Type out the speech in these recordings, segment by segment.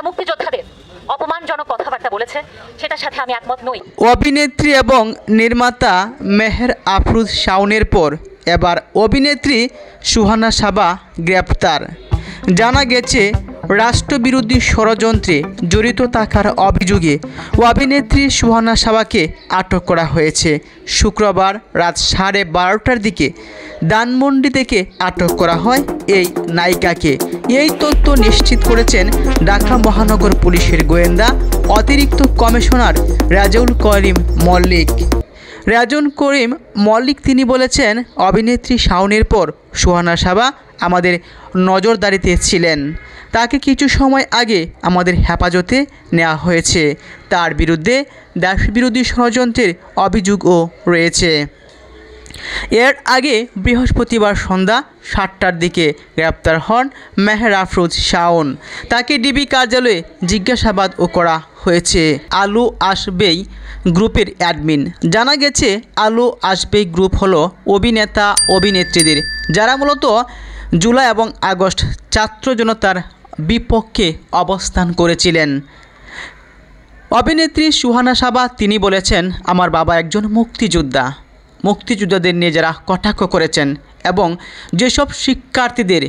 মুক্তিযোদ্ধাদের অপমানজনক কথাবার্তা বলেছে সেটার সাথে আমি একমত নই। অভিনেত্রী এবং নির্মাতা মেহের আফরোজ শাওনের পর এবার অভিনেত্রী সুহানা সাবা গ্রেপ্তার। জানা গেছে রাষ্ট্রবিরোধী ষড়যন্ত্রে জড়িত থাকার অভিযোগে অভিনেত্রী সুহানা সাবাকে আটক করা হয়েছে। শুক্রবার রাত 12:30টার দিকে ধানমন্ডি থেকে আটক করা হয় এই নায়িকাকে। এই তথ্য নিশ্চিত করেছেন ঢাকা মহানগর পুলিশের গোয়েন্দা অতিরিক্ত কমিশনার রেজাউল করিম মল্লিক। তিনি বলেছেন, অভিনেত্রী শাওনের পর সুহানা সাবা আমাদের নজরদারিতে ছিলেন। তাকে কিছু সময় আগে আমাদের হেফাজতে নেওয়া হয়েছে। তার বিরুদ্ধে দেশবিরোধী ষড়যন্ত্রের অভিযোগও রয়েছে। এর আগে বৃহস্পতিবার সন্ধ্যা 7টার দিকে গ্রেপ্তার হন মেহের আফরোজ শাওন। তাকে ডিবি কার্যালয়ে জিজ্ঞাসাবাদও করা হয়েছে। আলো আসবেই গ্রুপের অ্যাডমিন। জানা গেছে আলো আসবেই গ্রুপ হলো অভিনেতা অভিনেত্রীদের যারা মূলত জুলাই এবং আগস্ট ছাত্র জনতার বিপক্ষে অবস্থান করেছিলেন। অভিনেত্রী সুহানা সাবা তিনি বলেছেন, আমার বাবা একজন মুক্তিযোদ্ধাদের নিয়ে যারা কটাক্ষ করেছেন এবং যেসব শিক্ষার্থীদের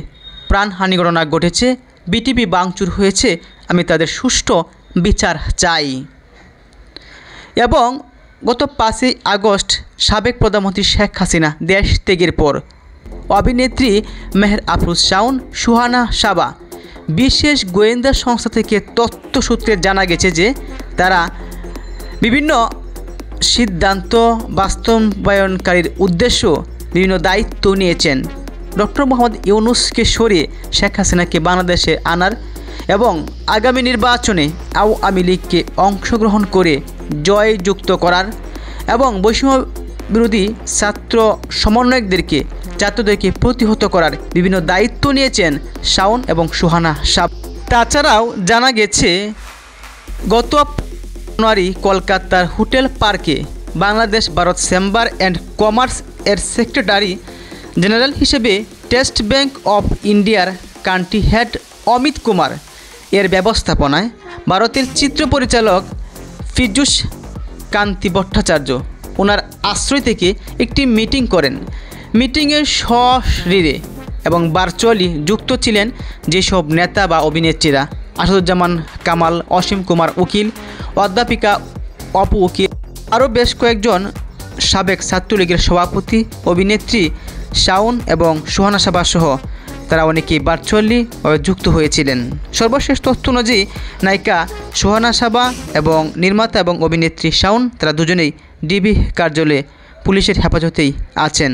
প্রাণহানি ঘটনা ঘটেছে, বিটিভি ভাঙচুর হয়েছে, আমি তাদের সুষ্ঠু বিচার চাই। এবং গত 5ই আগস্ট সাবেক প্রধানমন্ত্রী শেখ হাসিনা দেশ ত্যাগের পর অভিনেত্রী মেহের আফরোজ শাওন সুহানা সাবা বিশেষ গোয়েন্দা সংস্থা থেকে তথ্যসূত্রে জানা গেছে যে তারা বিভিন্ন সিদ্ধান্ত বাস্তবায়নকারীর উদ্দেশ্য বিভিন্ন দায়িত্ব নিয়েছেন। ডক্টর মোহাম্মদ ইউনূসকে সরিয়ে শেখ হাসিনাকে বাংলাদেশে আনার এবং আগামী নির্বাচনে আওয়ামী লীগকে অংশগ্রহণ করে জয়যুক্ত করার এবং বৈষম্য বিরোধী ছাত্র ছাত্রদেরকে প্রতিহত করার বিভিন্ন দায়িত্ব নিয়েছেন শাওন এবং সুহানা সাবা। তাছাড়াও জানা গেছে গত জানুয়ারি কলকাতার হোটেল পার্কে Bangladesh Bharat chamber and commerce এর সেক্রেটারি জেনারেল হিসেবে টেস্ট ব্যাংক অফ ইন্ডিয়ার কান্ট্রি হেড অমিত কুমার এর ব্যবস্থাপনায় ভারতের চিত্র পরিচালক ফিজুস কান্তি ভট্টাচার্য ওনার আশ্রয় থেকে একটি মিটিং করেন। মিটিংয়ে সশরীরে এবং ভার্চুয়ালি যুক্ত ছিলেন যেসব নেতা বা অভিনেত্রীরা আসাদুজ্জামান কামাল, অসীম কুমার উকিল, অধ্যাপিকা অপু উকিল, আরও বেশ কয়েকজন সাবেক ছাত্রলীগের সভাপতি, অভিনেত্রী শাওন এবং সুহানা সাবা সহ তারা অনেকেই ভার্চুয়ালি যুক্ত হয়েছিলেন। সর্বশেষ তথ্য অনুযায়ী নায়িকা সুহানা সাবা এবং নির্মাতা এবং অভিনেত্রী শাওন তারা দুজনেই ডিবি কার্যালয়ে পুলিশের হেফাজতেই আছেন।